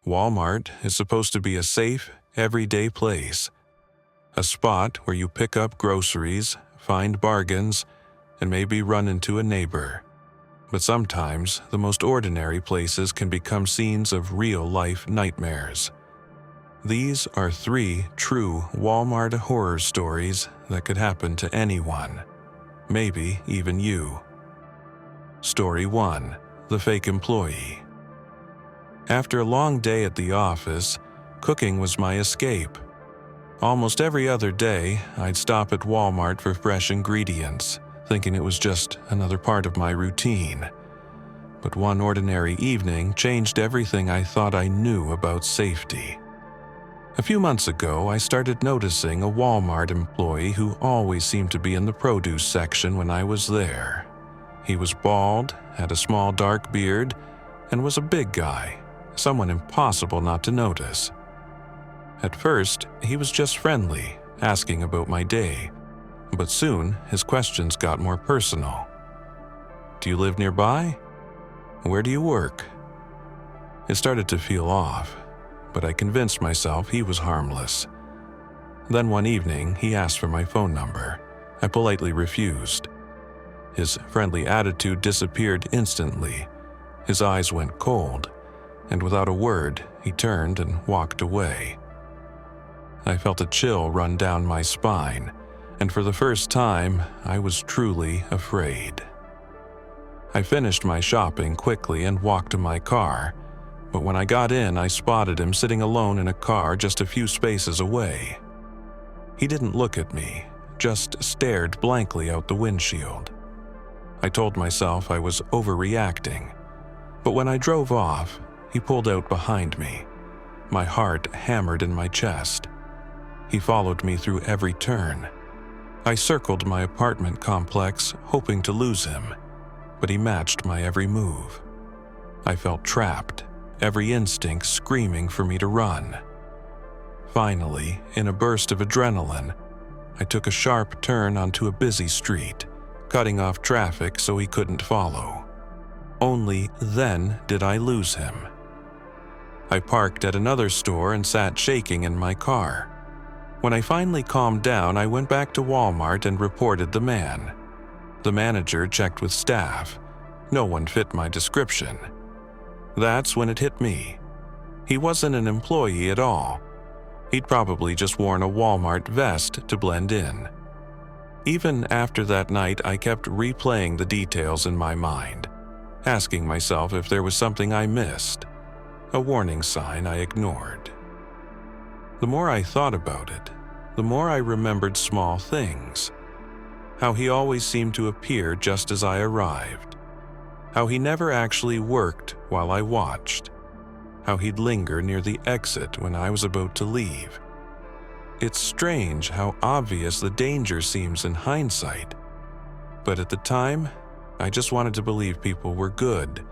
Walmart is supposed to be a safe, everyday place, a spot where you pick up groceries, find bargains, and maybe run into a neighbor. But sometimes, the most ordinary places can become scenes of real-life nightmares. These are 3 true Walmart horror stories that could happen to anyone, maybe even you. Story 1: The Fake Employee. After a long day at the office, cooking was my escape. Almost every other day, I'd stop at Walmart for fresh ingredients, thinking it was just another part of my routine. But one ordinary evening changed everything I thought I knew about safety. A few months ago, I started noticing a Walmart employee who always seemed to be in the produce section when I was there. He was bald, had a small dark beard, and was a big guy, someone impossible not to notice. At first, he was just friendly, asking about my day, but soon his questions got more personal. "Do you live nearby? Where do you work?" It started to feel off, but I convinced myself he was harmless. Then one evening, he asked for my phone number. I politely refused. His friendly attitude disappeared instantly. His eyes went cold, and without a word, he turned and walked away. I felt a chill run down my spine, and for the first time, I was truly afraid. I finished my shopping quickly and walked to my car, but when I got in, I spotted him sitting alone in a car just a few spaces away. He didn't look at me, just stared blankly out the windshield. I told myself I was overreacting, but when I drove off, he pulled out behind me. My heart hammered in my chest. He followed me through every turn. I circled my apartment complex, hoping to lose him, but he matched my every move. I felt trapped, every instinct screaming for me to run. Finally, in a burst of adrenaline, I took a sharp turn onto a busy street, cutting off traffic so he couldn't follow. Only then did I lose him. I parked at another store and sat shaking in my car. When I finally calmed down, I went back to Walmart and reported the man. The manager checked with staff. No one fit my description. That's when it hit me. He wasn't an employee at all. He'd probably just worn a Walmart vest to blend in. Even after that night, I kept replaying the details in my mind, asking myself if there was something I missed, a warning sign I ignored. The more I thought about it, the more I remembered small things. How he always seemed to appear just as I arrived. How he never actually worked while I watched. How he'd linger near the exit when I was about to leave. It's strange how obvious the danger seems in hindsight. But at the time, I just wanted to believe people were good.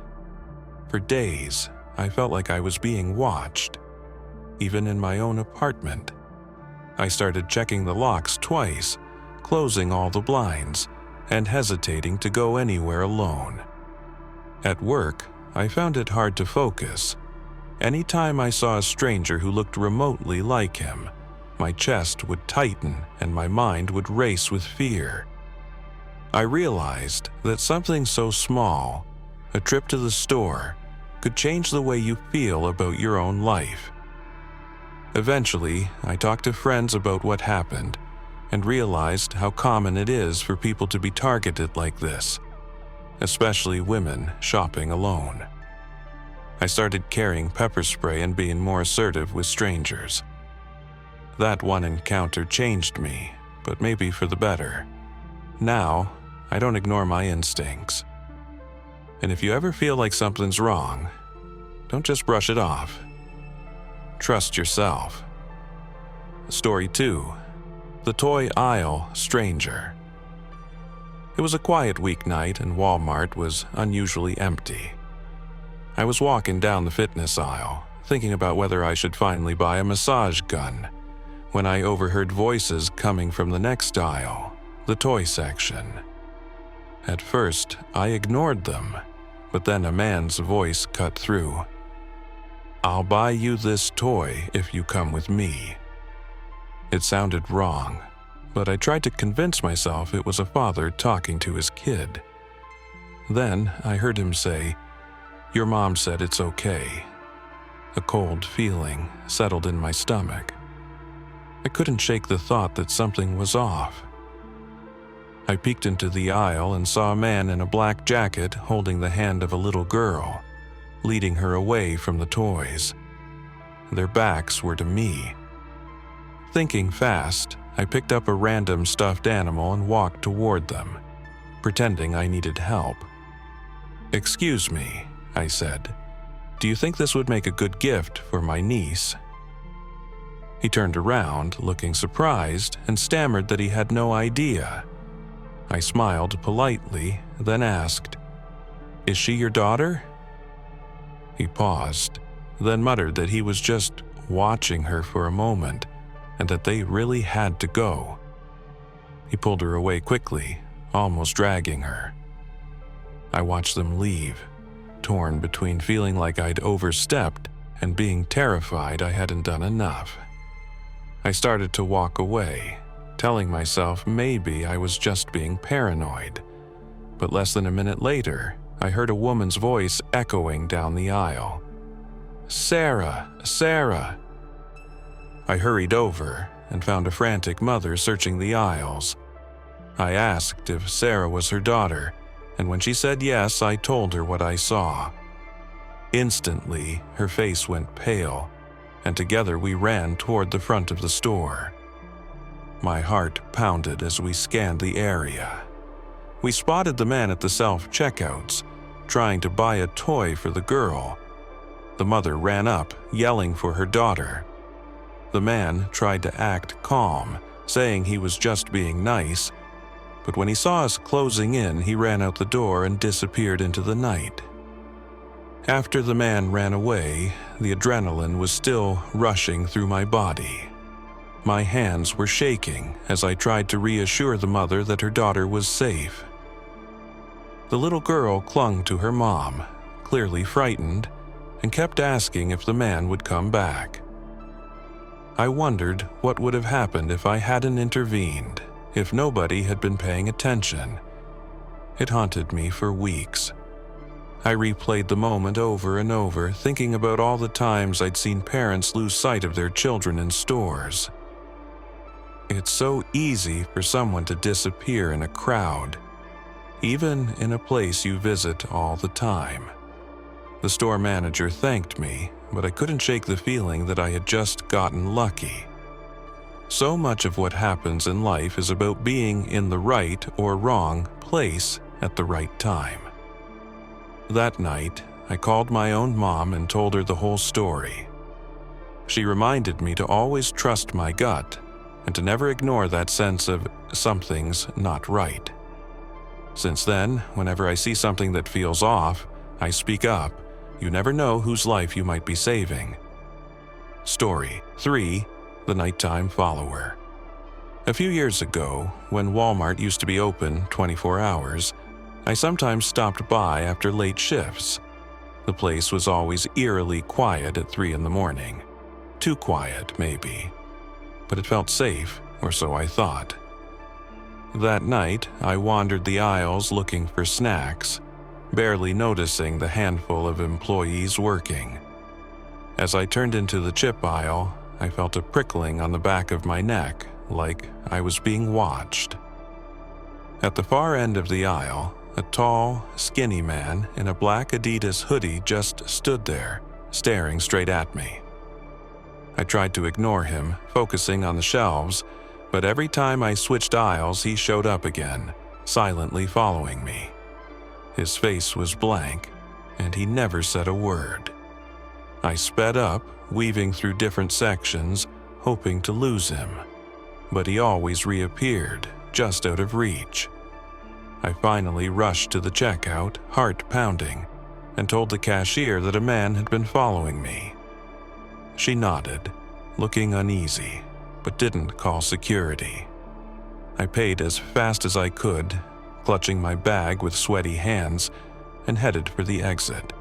For days, I felt like I was being watched, even in my own apartment. I started checking the locks twice, closing all the blinds, and hesitating to go anywhere alone. At work, I found it hard to focus. Anytime I saw a stranger who looked remotely like him, my chest would tighten and my mind would race with fear. I realized that something so small, a trip to the store, could change the way you feel about your own life. Eventually, I talked to friends about what happened and realized how common it is for people to be targeted like this, especially women shopping alone. I started carrying pepper spray and being more assertive with strangers. That one encounter changed me, but maybe for the better. Now, I don't ignore my instincts. And if you ever feel like something's wrong, don't just brush it off. Trust yourself. Story 2: The Toy Aisle Stranger. It was a quiet weeknight and Walmart was unusually empty. I was walking down the fitness aisle, thinking about whether I should finally buy a massage gun, when I overheard voices coming from the next aisle, the toy section. At first, I ignored them, but then a man's voice cut through. "I'll buy you this toy if you come with me." It sounded wrong, but I tried to convince myself it was a father talking to his kid. Then I heard him say, "Your mom said it's okay." A cold feeling settled in my stomach. I couldn't shake the thought that something was off. I peeked into the aisle and saw a man in a black jacket holding the hand of a little girl, leading her away from the toys. Their backs were to me. Thinking fast, I picked up a random stuffed animal and walked toward them, pretending I needed help. "Excuse me," I said. "Do you think this would make a good gift for my niece?" He turned around, looking surprised, and stammered that he had no idea. I smiled politely, then asked, "Is she your daughter?" He paused, then muttered that he was just watching her for a moment, and that they really had to go. He pulled her away quickly, almost dragging her. I watched them leave, torn between feeling like I'd overstepped and being terrified I hadn't done enough. I started to walk away, telling myself maybe I was just being paranoid. But less than a minute later, I heard a woman's voice echoing down the aisle. "Sarah! Sarah!" I hurried over and found a frantic mother searching the aisles. I asked if Sarah was her daughter, and when she said yes, I told her what I saw. Instantly, her face went pale, and together we ran toward the front of the store. My heart pounded as we scanned the area. We spotted the man at the self-checkouts, trying to buy a toy for the girl. The mother ran up, yelling for her daughter. The man tried to act calm, saying he was just being nice, but when he saw us closing in, he ran out the door and disappeared into the night. After the man ran away, the adrenaline was still rushing through my body. My hands were shaking as I tried to reassure the mother that her daughter was safe. The little girl clung to her mom, clearly frightened, and kept asking if the man would come back. I wondered what would have happened if I hadn't intervened, if nobody had been paying attention. It haunted me for weeks. I replayed the moment over and over, thinking about all the times I'd seen parents lose sight of their children in stores. It's so easy for someone to disappear in a crowd, even in a place you visit all the time. The store manager thanked me, but I couldn't shake the feeling that I had just gotten lucky. So much of what happens in life is about being in the right or wrong place at the right time. That night, I called my own mom and told her the whole story. She reminded me to always trust my gut and to never ignore that sense of something's not right. Since then, whenever I see something that feels off, I speak up. You never know whose life you might be saving. Story 3: The Nighttime Follower. A few years ago, when Walmart used to be open 24 hours, I sometimes stopped by after late shifts. The place was always eerily quiet at 3 in the morning. Too quiet, maybe. But it felt safe, or so I thought. That night, I wandered the aisles looking for snacks, barely noticing the handful of employees working. As I turned into the chip aisle, I felt a prickling on the back of my neck, like I was being watched. At the far end of the aisle, a tall, skinny man in a black Adidas hoodie just stood there, staring straight at me. I tried to ignore him, focusing on the shelves, but every time I switched aisles, he showed up again, silently following me. His face was blank, and he never said a word. I sped up, weaving through different sections, hoping to lose him, but he always reappeared, just out of reach. I finally rushed to the checkout, heart pounding, and told the cashier that a man had been following me. She nodded, looking uneasy, but didn't call security. I paid as fast as I could, clutching my bag with sweaty hands, and headed for the exit.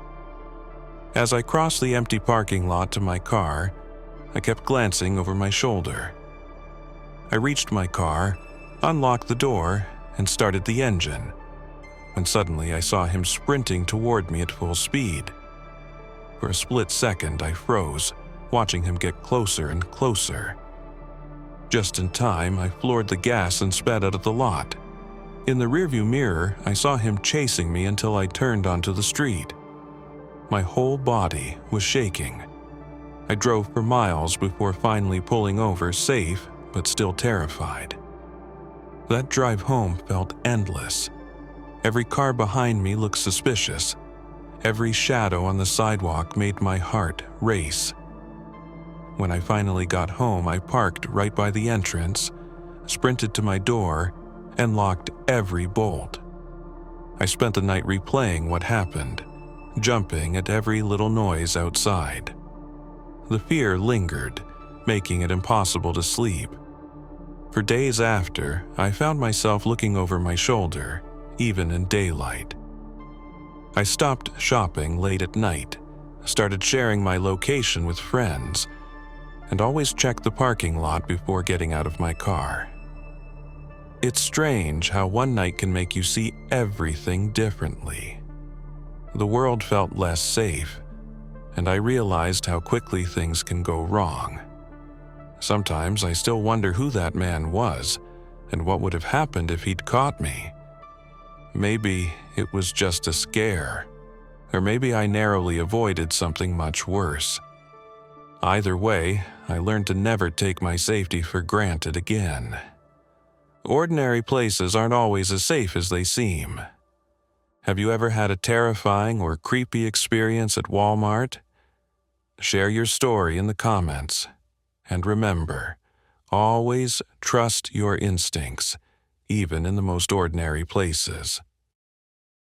As I crossed the empty parking lot to my car, I kept glancing over my shoulder. I reached my car, unlocked the door, and started the engine, when suddenly I saw him sprinting toward me at full speed. For a split second, I froze, watching him get closer and closer. Just in time, I floored the gas and sped out of the lot. In the rearview mirror, I saw him chasing me until I turned onto the street. My whole body was shaking. I drove for miles before finally pulling over, safe but still terrified. That drive home felt endless. Every car behind me looked suspicious. Every shadow on the sidewalk made my heart race. When I finally got home, I parked right by the entrance, sprinted to my door, and locked every bolt. I spent the night replaying what happened, jumping at every little noise outside. The fear lingered, making it impossible to sleep. For days after, I found myself looking over my shoulder, even in daylight. I stopped shopping late at night, started sharing my location with friends, and always checked the parking lot before getting out of my car. It's strange how one night can make you see everything differently. The world felt less safe, and I realized how quickly things can go wrong. Sometimes I still wonder who that man was and what would have happened if he'd caught me. Maybe it was just a scare, or maybe I narrowly avoided something much worse. Either way, I learned to never take my safety for granted again. Ordinary places aren't always as safe as they seem. Have you ever had a terrifying or creepy experience at Walmart? Share your story in the comments. And remember, always trust your instincts, even in the most ordinary places.